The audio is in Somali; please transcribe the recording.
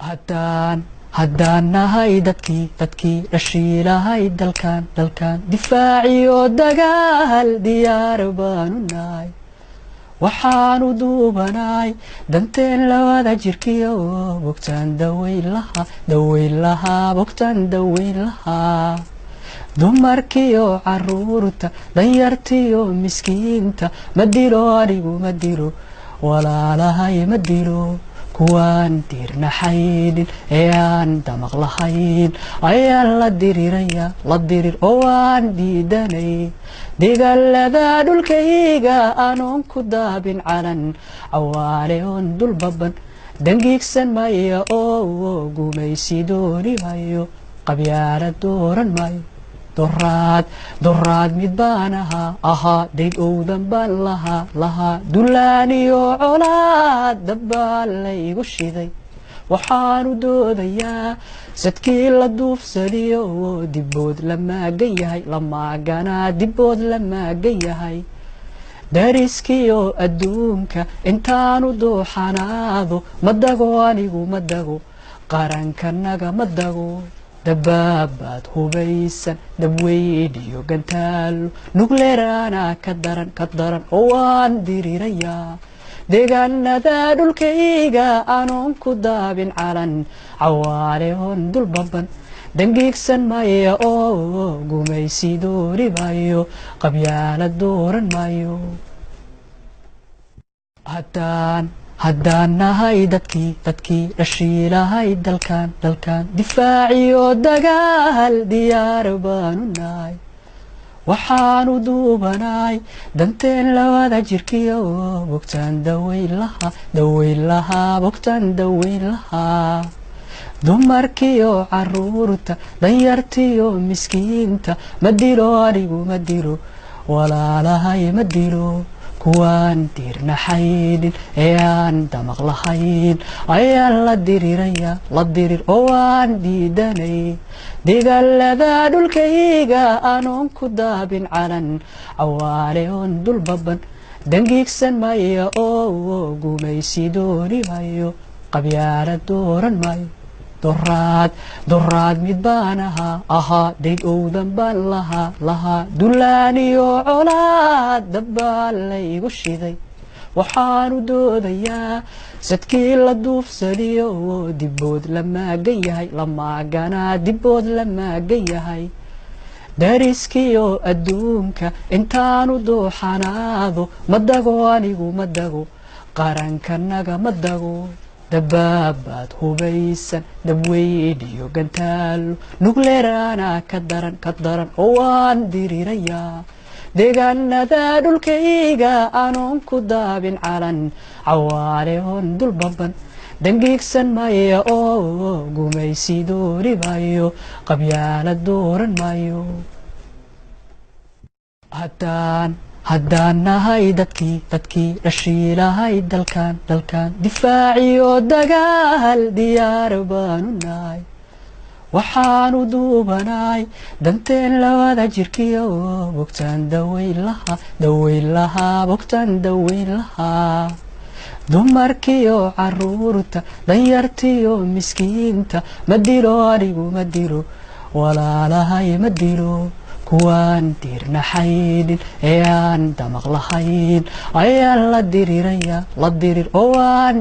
haddaan nahay dadkii dhashiilahay dalkan difaaciyo dagaal diyaar baanu nahay waxaanu duubanahay danteen labada jirkiyo bogtaan daweyn lahaa bogtaan daweyn lahaa dumarkiyo caruurta danyartiyo miskiinta ma dilo anigu ma dilo walaalahay ma dilo kuwaan diirnaxaynin ee aan damaq lahayn ayaan la diriraya la dirir oo aan diidanay dagaalada dhulkayga anoon ku daabin calan cawaale oon dul baban dangiigsan maya oo gumaysi dooni mayo qabyaala dooran mayo doraad mid baan ahaa dayd owdan baan lahaa dullaaniyo colaad dabbaan laygu shiday waxaanu doodayaa sadkii la duufsadiyo dibbood la maagan yahay la maaganaa dibbood la maagan yahay dariskiyo adduunka intaanu dooxanaado ma dago anigu ma dago qarankanaga ma dago dabaabaad hubaysan dabweyn iyo gantaalo nugleeraana ka daran oo waan dirirayaa deegaanada dhulkayga anoon ku daabin calan cawaale oon dul baban dangiigsan maya oo gumaysi dooni mayo qabyaala dooran mayo haddaan nahay dadkii dhashiilahay dalkan difaaciyo dagaal diyaar baanu nahay waxaanu duubanahay danteen labada jirkiyo bogtaan daweyn lahaa bogtaan daweyn lahaa dumarkiyo caruurta danyartiyo miskiinta ma dilo anigu ma dilo walaalahay ma dilo kuwaan diirnaxaynin ee aan damaq lahayn ayaan la diriraya la dirir oo aan diidanay dagaalada dhulkayga anoon ku daabin calan cawaale oon dul baban dangiigsan maya oo gumaysi dooni mayo qabyaala dooran mayo doraad mid baan ahaa dayd owdan baan lahaa dullaaniyo colaad dabbaan laygu shiday waxaanu doodayaa sadkii la duufsadiyo dibbood la maagan yahay la maaganaa dibbood la maagan yahay dariskiyo adduunka intaanu dooxanaado ma dago anigu ma dago qarankanaga ma dago dabaabaad hubaysan dabweyn iyo gantaalo nugleeraana ka daran oo waan dirirayaa deegaanada dhulkayga anoon ku daabin calan cawaale oon dul baban dangiigsan maya oo gumaysi dooni mayo qabyaala dooran mayo haddaan nahay dadkii dhashiilahay dalkan difaaciyo dagaal diyaar baanu nahay waxaanu duubanahay danteen labada jirkiyo bogtaan daweyn lahaa bogtaan daweyn lahaa dumarkiyo caruurta danyartiyo miskiinta ma dilo anigu ma dilo walaalahay ma dilo kuwaan diirnaxaynin ee aan damaq lahayn ayaan la diriraya la dirir oo aan